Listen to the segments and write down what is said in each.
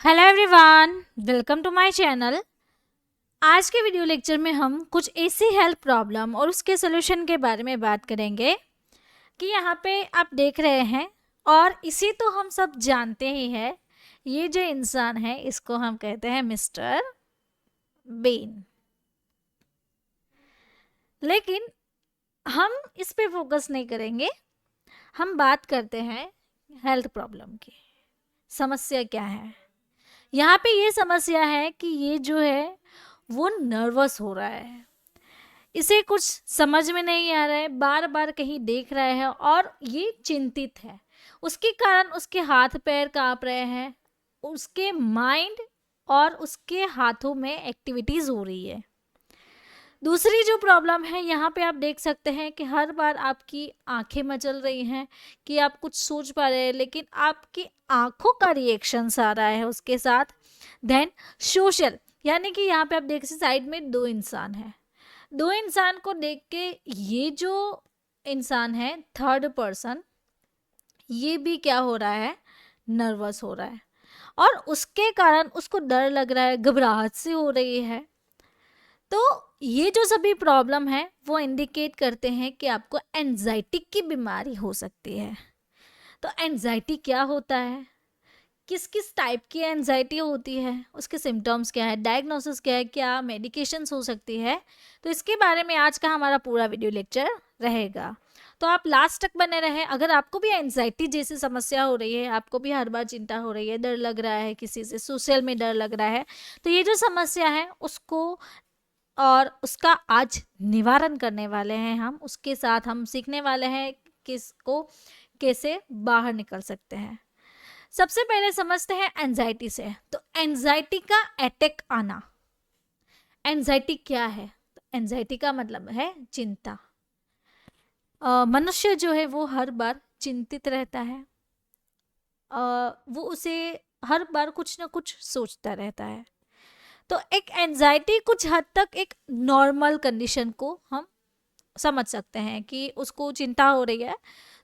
Hello everyone, welcome to my channel. आज के video lecture में हम कुछ ऐसी हेल्थ प्रॉब्लम और उसके सोल्यूशन के बारे में बात करेंगे कि यहाँ पे आप देख रहे हैं और इसी तो हम सब जानते ही हैं। ये जो इंसान है इसको हम कहते हैं मिस्टर बीन। लेकिन हम इस पे फोकस नहीं करेंगे। हम बात करते हैं हेल्थ प्रॉब्लम की। समस्या क्या है यहाँ पे? ये समस्या है कि ये जो है वो नर्वस हो रहा है। इसे कुछ समझ में नहीं आ रहा है, बार बार कहीं देख रहा है और ये चिंतित है। उसके कारण उसके हाथ पैर कांप रहे हैं, उसके माइंड और उसके हाथों में एक्टिविटीज हो रही है। दूसरी जो प्रॉब्लम है यहाँ पे आप देख सकते हैं कि हर बार आपकी आंखें मचल रही हैं कि आप कुछ सोच पा रहे हैं, लेकिन आपकी आंखों का रिएक्शंस आ रहा है उसके साथ। देन सोशल, यानी कि यहाँ पे आप देख सकते साइड में दो इंसान हैं। दो इंसान को देख के ये जो इंसान है थर्ड पर्सन, ये भी क्या हो रहा है, नर्वस हो रहा है और उसके कारण उसको डर लग रहा है, घबराहट सी हो रही है। तो ये जो सभी प्रॉब्लम है वो इंडिकेट करते हैं कि आपको एंजाइटी की बीमारी हो सकती है। तो एंजाइटी क्या होता है, किस किस टाइप की एंजाइटी होती है, उसके सिम्टम्स क्या है, डायग्नोसिस क्या है, क्या मेडिकेशंस हो सकती है, तो इसके बारे में आज का हमारा पूरा वीडियो लेक्चर रहेगा। तो आप लास्ट तक बने रहें। अगर आपको भी एंजाइटी जैसी समस्या हो रही है, आपको भी हर बार चिंता हो रही है, डर लग रहा है, किसी से सोशल में डर लग रहा है, तो ये जो समस्या है उसको और उसका आज निवारण करने वाले हैं हम। उसके साथ हम सीखने वाले हैं किसको कैसे बाहर निकल सकते हैं। सबसे पहले समझते हैं एंजाइटी से। तो एंजाइटी का अटैक आना, एंजाइटी क्या है? तो एंजाइटी का मतलब है चिंता। मनुष्य जो है वो हर बार चिंतित रहता है। वो उसे हर बार कुछ ना कुछ सोचता रहता है। तो एक एंजाइटी कुछ हद तक एक नॉर्मल कंडीशन को हम समझ सकते हैं कि उसको चिंता हो रही है,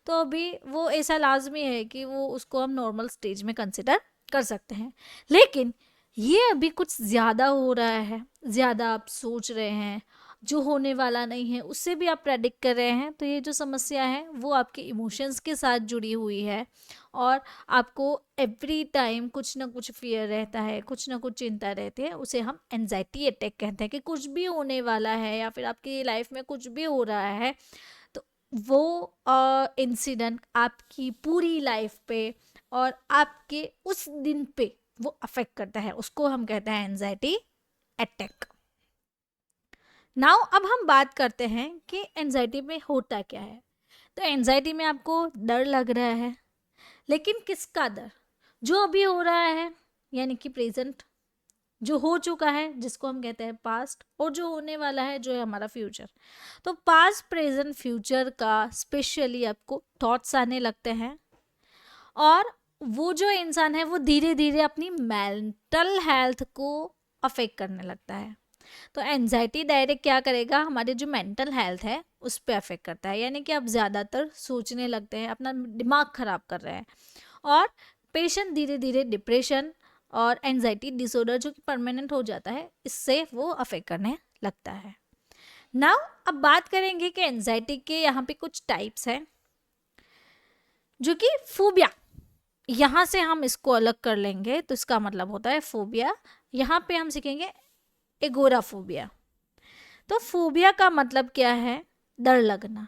तो अभी वो ऐसा लाजमी है कि वो उसको हम नॉर्मल स्टेज में कंसिडर कर सकते हैं। लेकिन ये अभी कुछ ज़्यादा हो रहा है, ज़्यादा आप सोच रहे हैं, जो होने वाला नहीं है उससे भी आप प्रेडिक्ट कर रहे हैं, तो ये जो समस्या है वो आपके इमोशंस के साथ जुड़ी हुई है और आपको एवरी टाइम कुछ ना कुछ फियर रहता है, कुछ ना कुछ चिंता रहती है। उसे हम एनजाइटी अटैक कहते हैं कि कुछ भी होने वाला है या फिर आपकी लाइफ में कुछ भी हो रहा है, तो वो इंसिडेंट आपकी पूरी लाइफ पे और आपके उस दिन पे वो अफेक्ट करता है, उसको हम कहते हैं एंजाइटी अटैक। नाउ अब हम बात करते हैं कि एंजाइटी में होता क्या है। तो एंजाइटी में आपको डर लग रहा है, लेकिन किसका डर? जो अभी हो रहा है, यानी कि प्रेजेंट, जो हो चुका है जिसको हम कहते हैं पास्ट, और जो होने वाला है जो है हमारा फ्यूचर। तो पास्ट प्रेजेंट फ्यूचर का स्पेशली आपको थॉट्स आने लगते हैं और वो जो इंसान है वो धीरे धीरे अपनी मेंटल हेल्थ को अफेक्ट करने लगता है। तो एनजाइटी डायरेक्ट क्या करेगा, हमारे जो मेंटल हेल्थ है उस पर अफेक्ट करता है, यानी कि आप ज़्यादातर सोचने लगते हैं, अपना दिमाग खराब कर रहे हैं और पेशेंट धीरे धीरे डिप्रेशन और एंजाइटी डिसऑर्डर जो कि परमानेंट हो जाता है, इससे वो अफेक्ट करने लगता है। नाउ अब बात करेंगे कि एंजाइटी के यहाँ पे कुछ टाइप्स हैं, जो कि फोबिया, यहाँ से हम इसको अलग कर लेंगे तो इसका मतलब होता है फोबिया। यहाँ पे हम सीखेंगे एगोराफोबिया। तो फोबिया का मतलब क्या है, डर लगना।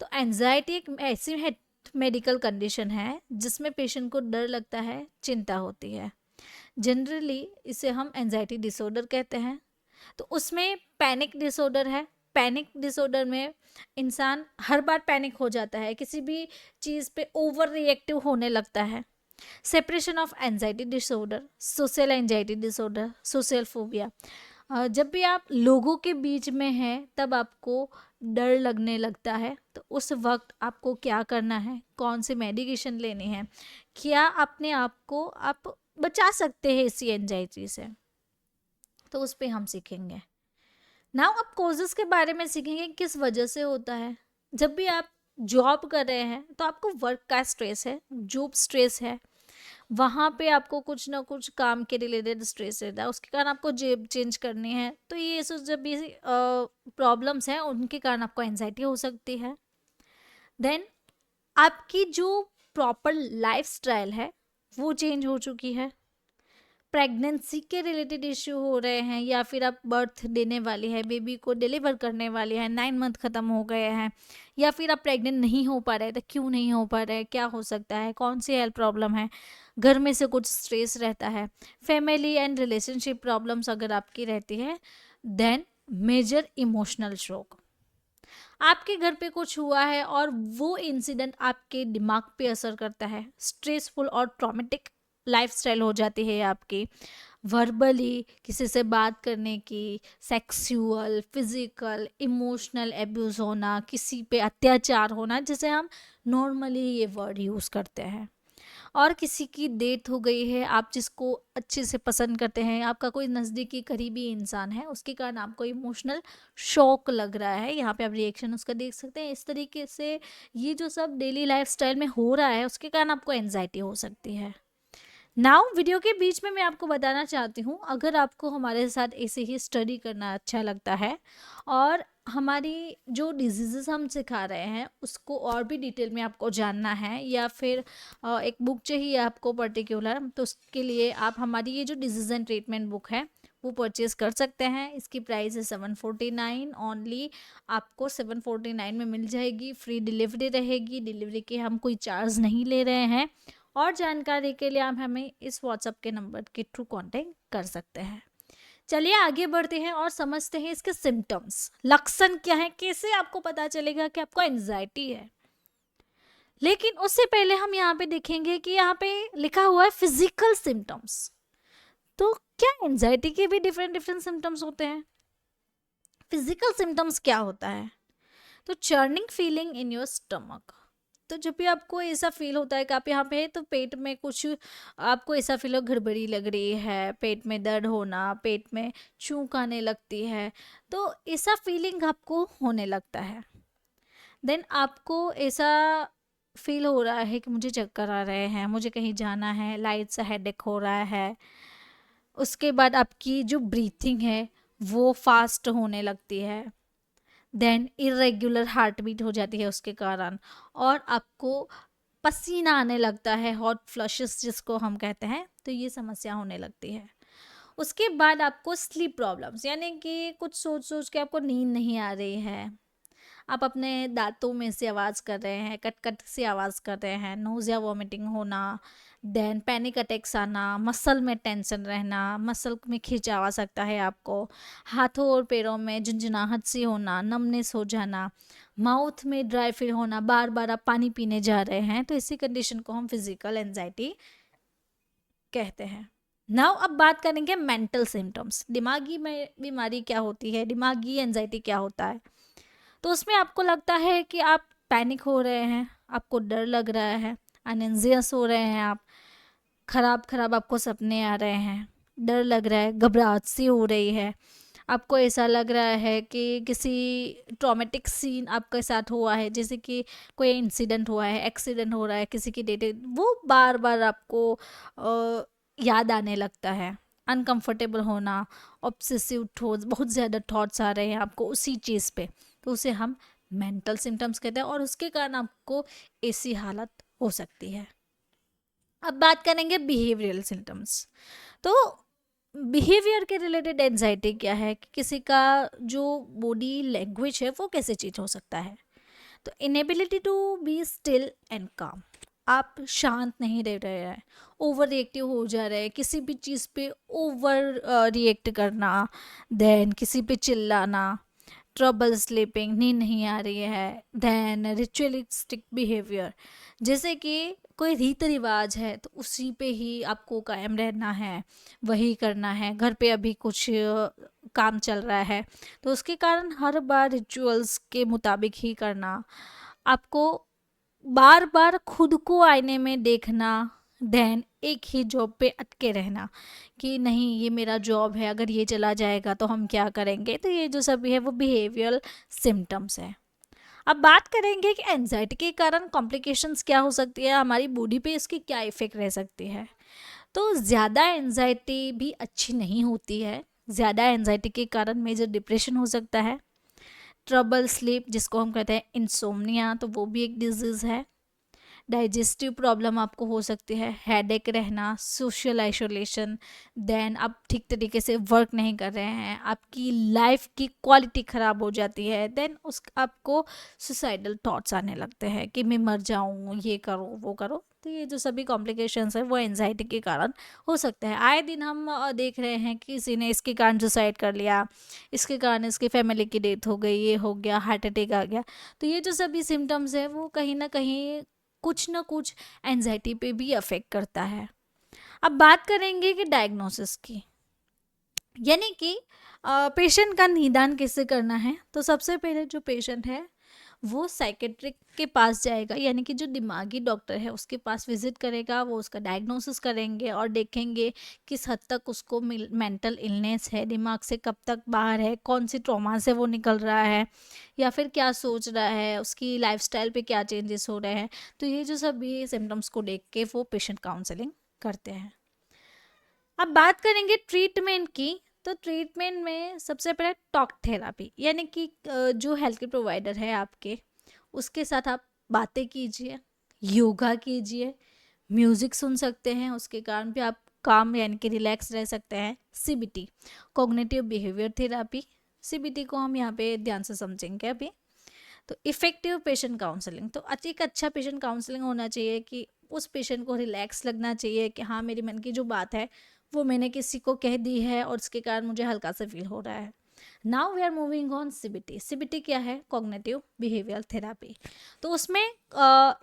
तो एंजाइटी एक ऐसी मेडिकल कंडीशन है जिसमें पेशेंट को डर लगता है, चिंता होती है। जनरली इसे हम एंजाइटी डिसऑर्डर कहते हैं। तो उसमें पैनिक डिसऑर्डर है। पैनिक डिसऑर्डर में इंसान हर बार पैनिक हो जाता है, किसी भी चीज़ पे ओवर रिएक्टिव होने लगता है। Separation of anxiety disorder, social anxiety disorder, social phobia. जब भी आप लोगों के बीच में हैं तब आपको डर लगने लगता है, तो उस वक्त आपको क्या करना है, कौन से मेडिकेशन लेने हैं, क्या अपने आप को आप बचा सकते हैं इसी एंजाइटी से, तो उस पर हम सीखेंगे। नाउ अब कोजेस के बारे में सीखेंगे, किस वजह से होता है। जब भी आप जॉब कर रहे हैं तो आपको वर्क का स्ट्रेस है, जॉब स्ट्रेस है, वहाँ पे आपको कुछ ना कुछ काम के रिलेटेड स्ट्रेस रहता है, उसके कारण आपको जेब चेंज करनी है। तो ये सब जब भी प्रॉब्लम्स हैं उनके कारण आपको एनजाइटी हो सकती है। देन आपकी जो प्रॉपर लाइफस्टाइल है वो चेंज हो चुकी है, प्रेगनेंसी के रिलेटेड इश्यू हो रहे हैं, या फिर आप बर्थ देने वाली है, बेबी को डिलीवर करने वाली है, 9 मंथ ख़त्म हो गए हैं, या फिर आप प्रेग्नेंट नहीं हो पा रहे तो क्यों नहीं हो पा रहे, क्या हो सकता है, कौन सी हेल्थ प्रॉब्लम है, घर में से कुछ स्ट्रेस रहता है, फैमिली एंड रिलेशनशिप प्रॉब्लम्स अगर आपकी रहती है, देन मेजर इमोशनल शॉक, आपके घर पे कुछ हुआ है और वो इंसिडेंट आपके दिमाग पे असर करता है, स्ट्रेसफुल और ट्रॉमेटिक लाइफस्टाइल हो जाती है आपकी, वर्बली किसी से बात करने की, सेक्सुअल, फिजिकल, इमोशनल एब्यूज़ होना, किसी पे अत्याचार होना, जैसे हम नॉर्मली ये वर्ड यूज़ करते हैं, और किसी की डेथ हो गई है, आप जिसको अच्छे से पसंद करते हैं, आपका कोई नज़दीकी करीबी इंसान है, उसके कारण आपको इमोशनल शॉक लग रहा है, यहाँ पे आप रिएक्शन उसका देख सकते हैं। इस तरीके से ये जो सब डेली लाइफस्टाइल में हो रहा है उसके कारण आपको एंजाइटी हो सकती है। नाउ वीडियो के बीच में मैं आपको बताना चाहती हूँ, अगर आपको हमारे साथ ऐसे ही स्टडी करना अच्छा लगता है और हमारी जो डिजीज़ेस हम सिखा रहे हैं उसको और भी डिटेल में आपको जानना है, या फिर एक बुक चाहिए आपको पर्टिकुलर, तो उसके लिए आप हमारी ये जो डिजीज़ एंड ट्रीटमेंट बुक है वो परचेज़ कर सकते हैं। इसकी प्राइस है 749 ओनली, आपको 749 में मिल जाएगी, फ्री डिलीवरी रहेगी, डिलीवरी के हम कोई चार्ज नहीं ले रहे हैं। और जानकारी के लिए आप हमें इस व्हाट्सएप के नंबर के थ्रू कांटेक्ट कर सकते हैं। चलिए आगे बढ़ते हैं और समझते हैं इसके सिम्टम्स, लक्षण क्या है, कैसे आपको पता चलेगा कि आपको एंजाइटी है। लेकिन उससे पहले हम यहाँ पे देखेंगे कि यहाँ पे लिखा हुआ है फिजिकल सिम्टम्स, तो क्या एंजाइटी के भी डिफरेंट डिफरेंट सिम्टम्स होते हैं? फिजिकल सिम्टम्स क्या होता है? तो churning feeling in your stomach, तो जब भी आपको ऐसा फील होता है कि आप यहाँ पे तो पेट में कुछ, आपको ऐसा फील हो गड़बड़ी लग रही है, पेट में दर्द होना, पेट में चूक आने लगती है, तो ऐसा फीलिंग आपको होने लगता है। देन आपको ऐसा फील हो रहा है कि मुझे चक्कर आ रहे हैं, मुझे कहीं जाना है, लाइट सा हेडेक हो रहा है। उसके बाद आपकी जो ब्रीथिंग है वो फास्ट होने लगती है, देन इरेग्युलर हार्ट बीट हो जाती है उसके कारण, और आपको पसीना आने लगता है, हॉट फ्लशेस जिसको हम कहते हैं, तो ये समस्या होने लगती है। उसके बाद आपको स्लीप प्रॉब्लम्स, यानी कि कुछ सोच सोच के आपको नींद नहीं आ रही है, आप अपने दांतों में से आवाज़ कर रहे हैं, कट कट से आवाज़ कर रहे हैं, नोज़िया वॉमिटिंग होना, देन पैनिक अटैक्स आना, मसल में टेंशन रहना, मसल में खिंचाव आ सकता है आपको, हाथों और पैरों में झुंझुनाहट सी होना, नमनेस हो जाना, माउथ में ड्राई फील होना, बार बार आप पानी पीने जा रहे हैं, तो इसी कंडीशन को हम फिजिकल एंजाइटी कहते हैं। नाउ अब बात करेंगे मेंटल सिम्टम्स, दिमागी में बीमारी क्या होती है, दिमागी एंजाइटी क्या होता है। तो उसमें आपको लगता है कि आप पैनिक हो रहे हैं, आपको डर लग रहा है, अनएंजियस हो रहे हैं आप, खराब खराब आपको सपने आ रहे हैं, डर लग रहा है, घबराहट सी हो रही है, आपको ऐसा लग रहा है कि किसी ट्रॉमेटिक सीन आपके साथ हुआ है, जैसे कि कोई इंसिडेंट हुआ है, एक्सीडेंट हो रहा है, किसी की डेट, वो बार बार आपको याद आने लगता है, अनकंफर्टेबल होना, ऑब्सेसिव थॉट्स, बहुत ज़्यादा थॉट्स आ रहे हैं आपको उसी चीज़ पे, तो उसे हम मेंटल सिम्टम्स कहते हैं, और उसके कारण आपको ऐसी हालत हो सकती है। अब बात करेंगे बिहेवियरल सिम्टम्स, तो बिहेवियर के रिलेटेड एंजाइटी क्या है कि किसी का जो बॉडी लैंग्वेज है वो कैसे चेंज हो सकता है। तो inability to be still and calm, आप शांत नहीं रह रहे हैं, ओवर रिएक्टिव हो जा रहे हैं, किसी भी चीज़ पे ओवर रिएक्ट करना, देन किसी पे चिल्लाना, ट्रबल स्लीपिंग, नींद नहीं आ रही है, देन रिचुअलिस्टिक बिहेवियर, जैसे कि कोई रीति रिवाज है तो उसी पे ही आपको कायम रहना है, वही करना है, घर पे अभी कुछ काम चल रहा है तो उसके कारण हर बार रिचुअल्स के मुताबिक ही करना, आपको बार बार खुद को आईने में देखना, देन एक ही जॉब पे अटके रहना कि नहीं ये मेरा जॉब है, अगर ये चला जाएगा तो हम क्या करेंगे, तो ये जो सभी है वो बिहेवियरल सिम्टम्स है। अब बात करेंगे कि एंजाइटी के कारण कॉम्प्लिकेशंस क्या हो सकती है, हमारी बॉडी पे इसकी क्या इफेक्ट रह सकती है। तो ज़्यादा एंजाइटी भी अच्छी नहीं होती है। ज़्यादा एंजाइटी के कारण मेजर डिप्रेशन हो सकता है। ट्रबल स्लीप जिसको हम कहते हैं इंसोम्निया, तो वो भी एक डिजीज़ है। डाइजेस्टिव प्रॉब्लम आपको हो सकती है, हेडेक रहना, सोशल आइसोलेशन, देन आप ठीक तरीके से वर्क नहीं कर रहे हैं, आपकी लाइफ की क्वालिटी ख़राब हो जाती है, देन उस आपको सुसाइडल थॉट्स आने लगते हैं कि मैं मर जाऊँ, ये करो वो करो। तो ये जो सभी कॉम्प्लिकेशंस है वो एंजाइटी के कारण हो सकते हैं। आए दिन हम देख रहे हैं कि किसी ने इसके कारण सुसाइड कर लिया, इसके कारण इसकी फैमिली की डेथ हो गई, ये हो गया, हार्ट अटैक आ गया। तो ये जो सभी सिम्टम्स है वो कहीं ना कहीं कुछ ना कुछ एंजाइटी पे भी अफेक्ट करता है। अब बात करेंगे कि डायग्नोसिस की, यानी कि पेशेंट का निदान कैसे करना है। तो सबसे पहले जो पेशेंट है वो साइकेट्रिक के पास जाएगा, यानी कि जो दिमागी डॉक्टर है उसके पास विजिट करेगा। वो उसका डायग्नोसिस करेंगे और देखेंगे किस हद तक उसको मेंटल इलनेस है, दिमाग से कब तक बाहर है, कौन सी ट्रॉमा से वो निकल रहा है, या फिर क्या सोच रहा है, उसकी लाइफस्टाइल पे क्या चेंजेस हो रहे हैं। तो ये जो सभी सिम्टम्स को देख के वो पेशेंट काउंसलिंग करते हैं। अब बात करेंगे ट्रीटमेंट की। तो ट्रीटमेंट में सबसे पहले टॉक थेरापी, यानी कि जो हेल्थ केयर प्रोवाइडर है आपके, उसके साथ आप बातें कीजिए, योगा कीजिए, म्यूज़िक सुन सकते हैं, उसके कारण भी आप काम यानी कि रिलैक्स रह सकते हैं। CBT, cognitive behaviour therapy, CBT को हम यहाँ पे ध्यान से समझेंगे अभी। तो इफ़ेक्टिव पेशेंट काउंसलिंग, तो एक अच्छा पेशेंट काउंसलिंग होना चाहिए कि उस पेशेंट को रिलैक्स लगना चाहिए कि हाँ मेरी मन की जो बात है वो मैंने किसी को कह दी है और उसके कारण मुझे हल्का सा फील हो रहा है। Now we are moving on CBT. CBT क्या है? Cognitive behaviour therapy. तो उसमें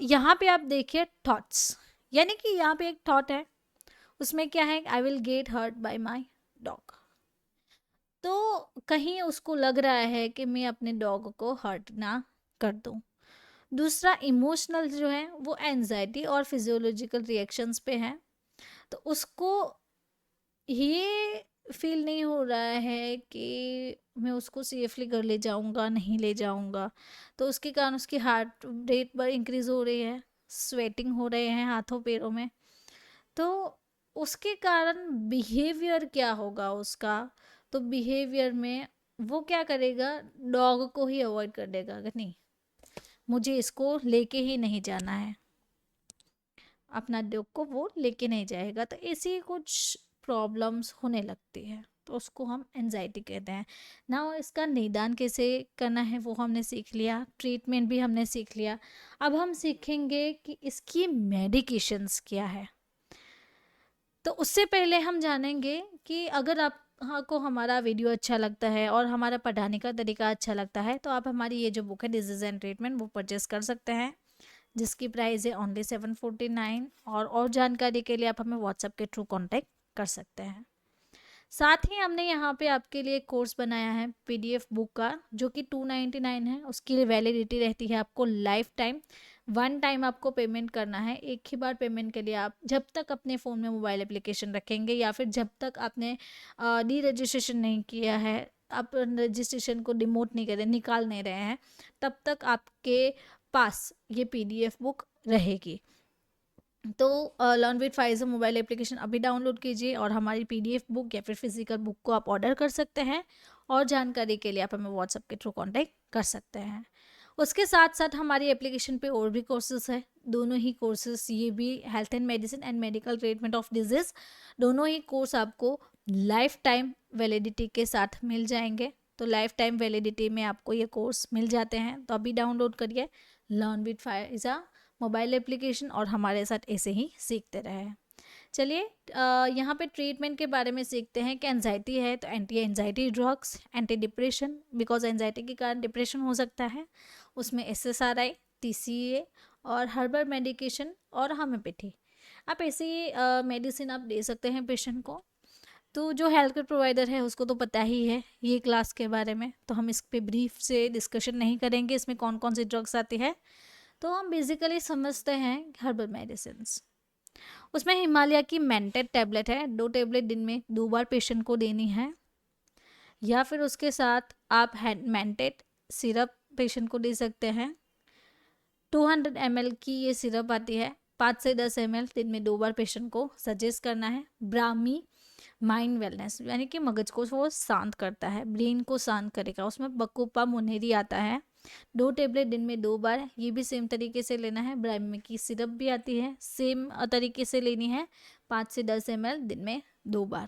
यहाँ पे आप देखिए थॉट्स, यानी कि यहाँ पे एक थॉट है, उसमें क्या है? I will get hurt by my dog. तो कहीं उसको लग रहा है कि मैं अपने डॉग को हर्ट ना कर दूं। दूसरा इमोशनल जो है वो एंजाइटी और फिजियोलॉजिकल रिएक्शंस पे है। तो उसको ये फील नहीं हो रहा है कि मैं उसको सेफली घर ले जाऊंगा, नहीं ले जाऊंगा। तो उसके कारण उसकी हार्ट रेट पर इंक्रीज हो रही है, स्वेटिंग हो रहे हैं हाथों पैरों में। तो उसके कारण बिहेवियर क्या होगा उसका? तो बिहेवियर में वो क्या करेगा? डॉग को ही अवॉइड कर देगा कि नहीं, मुझे इसको लेके ही नहीं जाना है, अपना डॉग को वो लेके नहीं जाएगा। तो ऐसी कुछ प्रॉब्लम्स होने लगती है, तो उसको हम एनजाइटी कहते हैं ना। इसका निदान कैसे करना है वो हमने सीख लिया, ट्रीटमेंट भी हमने सीख लिया। अब हम सीखेंगे कि इसकी मेडिकेशंस क्या है। तो उससे पहले हम जानेंगे कि अगर आप हाँ को हमारा वीडियो अच्छा लगता है और हमारा पढ़ाने का तरीका अच्छा लगता है तो आप हमारी ये जो बुक है डिजीज़ एंड ट्रीटमेंट वो परचेस कर सकते हैं, जिसकी प्राइस है ओनली 749। और जानकारी के लिए आप हमें व्हाट्सएप के थ्रू कांटेक्ट कर सकते हैं। साथ ही हमने यहाँ पे आपके लिए कोर्स बनाया है पीडीएफ बुक का, जो कि 299 है। उसकी वैलिडिटी रहती है आपको लाइफ टाइम। वन टाइम आपको पेमेंट करना है, एक ही बार पेमेंट के लिए आप जब तक अपने फ़ोन में मोबाइल एप्लीकेशन रखेंगे या फिर जब तक आपने डी रजिस्ट्रेशन नहीं किया है, आप रजिस्ट्रेशन को डिमोट नहीं करें, निकाल नहीं रहे हैं, तब तक आपके पास ये पीडीएफ बुक रहेगी। तो learn with Pfizer mobile application अभी डाउनलोड कीजिए और हमारी पीडीएफ बुक या फिर फिजिकल बुक को आप ऑर्डर कर सकते हैं। और जानकारी के लिए आप हमें व्हाट्सएप के थ्रू कांटेक्ट कर सकते हैं। उसके साथ साथ हमारी एप्लीकेशन पे और भी कोर्सेज है। दोनों ही कोर्सेज, ये भी health and medicine and medical treatment of disease, दोनों ही कोर्स आपको लाइफ टाइम वैलिडिटी के साथ मिल जाएंगे। तो लाइफ टाइम वैलिडिटी में आपको ये कोर्स मिल जाते हैं। तो अभी डाउनलोड करिए learn with Pfizer mobile application और हमारे साथ ऐसे ही सीखते रहे। चलिए यहाँ पे ट्रीटमेंट के बारे में सीखते हैं कि एंजाइटी है तो anti anxiety drugs, anti depression, because anxiety के कारण डिप्रेशन हो सकता है, उसमें एसएसआरआई, टीसीए और हर्बल मेडिकेशन और होम्योपैथी। आप ऐसी मेडिसिन आप दे सकते हैं पेशेंट को। तो जो हेल्थ केयर प्रोवाइडर है उसको तो पता ही है ये क्लास के बारे में, तो हम इस पे ब्रीफ से डिस्कशन नहीं करेंगे इसमें कौन कौन सी ड्रग्स आती है। तो हम बेसिकली समझते हैं हर्बल मेडिसिन। उसमें हिमालय की मेंटेड टैबलेट है, 2 टैबलेट दिन में 2 बार पेशेंट को देनी है, या फिर उसके साथ आप मेंटेड सिरप पेशेंट को दे सकते हैं। 200 ml की ये सिरप आती है, 5 से 10 ml दिन में 2 बार पेशेंट को सजेस्ट करना है। ब्राह्मी माइंड वेलनेस यानी कि मगज को वो शांत करता है, ब्रेन को शांत करेगा, उसमें बकोपा मुनेरी आता है। 2 टेबलेट दिन में 2 बार, ये भी सेम तरीके से लेना है। ब्राह्मी की सिरप भी आती है, सेम तरीके से लेनी है, 5 से 10 ml दिन में 2 बार।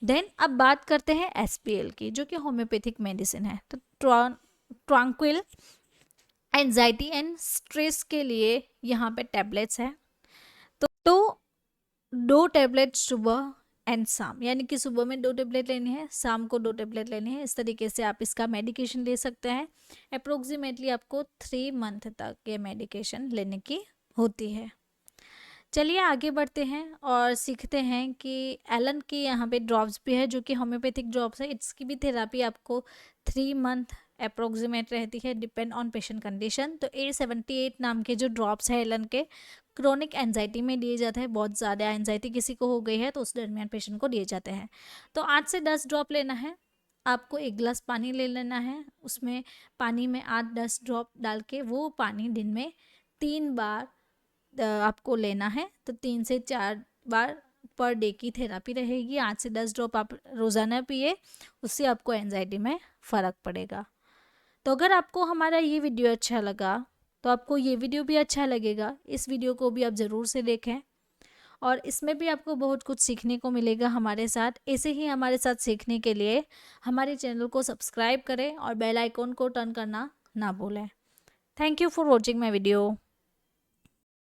देन अब बात करते हैं SPL की, जो कि होम्योपैथिक मेडिसिन है। तो ट्रांक्विल एंजाइटी एंड स्ट्रेस के लिए यहाँ पे टैबलेट्स है। तो 2 टेबलेट सुबह एंड शाम, यानी कि सुबह में 2 टेबलेट लेनी है, शाम को 2 टेबलेट लेनी है। इस तरीके से आप इसका मेडिकेशन ले सकते हैं। अप्रोक्सीमेटली आपको 3 मंथ तक ये मेडिकेशन लेने की होती है। चलिए आगे बढ़ते हैं और सीखते हैं कि एलन की यहाँ पे ड्रॉप्स भी है, जो कि होम्योपैथिक ड्रॉप्स है। इसकी भी थेरापी आपको 3 मंथ अप्रोक्सीमेट रहती है, डिपेंड ऑन पेशेंट कंडीशन। तो A78 नाम के जो ड्रॉप्स है एलन के, क्रोनिक एंजाइटी में दिए जाते हैं। बहुत ज़्यादा एंजाइटी किसी को हो गई है तो उस दरमियान पेशेंट को दिए जाते हैं। तो 8 से 10 ड्रॉप लेना है। आपको 1 गिलास पानी ले लेना है, उसमें पानी में 8-10 ड्रॉप डाल के वो पानी दिन में 3 बार आपको लेना है। तो 3 से 4 बार पर डे की थेरापी रहेगी। 8 से 10 ड्रॉप आप रोज़ाना पिए, उससे आपको एंजाइटी में फ़र्क पड़ेगा। तो अगर आपको हमारा ये वीडियो अच्छा लगा तो आपको ये वीडियो भी अच्छा लगेगा। इस वीडियो को भी आप ज़रूर से देखें और इसमें भी आपको बहुत कुछ सीखने को मिलेगा हमारे साथ। ऐसे ही हमारे साथ सीखने के लिए हमारे चैनल को सब्सक्राइब करें और बेल आइकॉन को टर्न करना ना भूलें। Thank you for watching my video.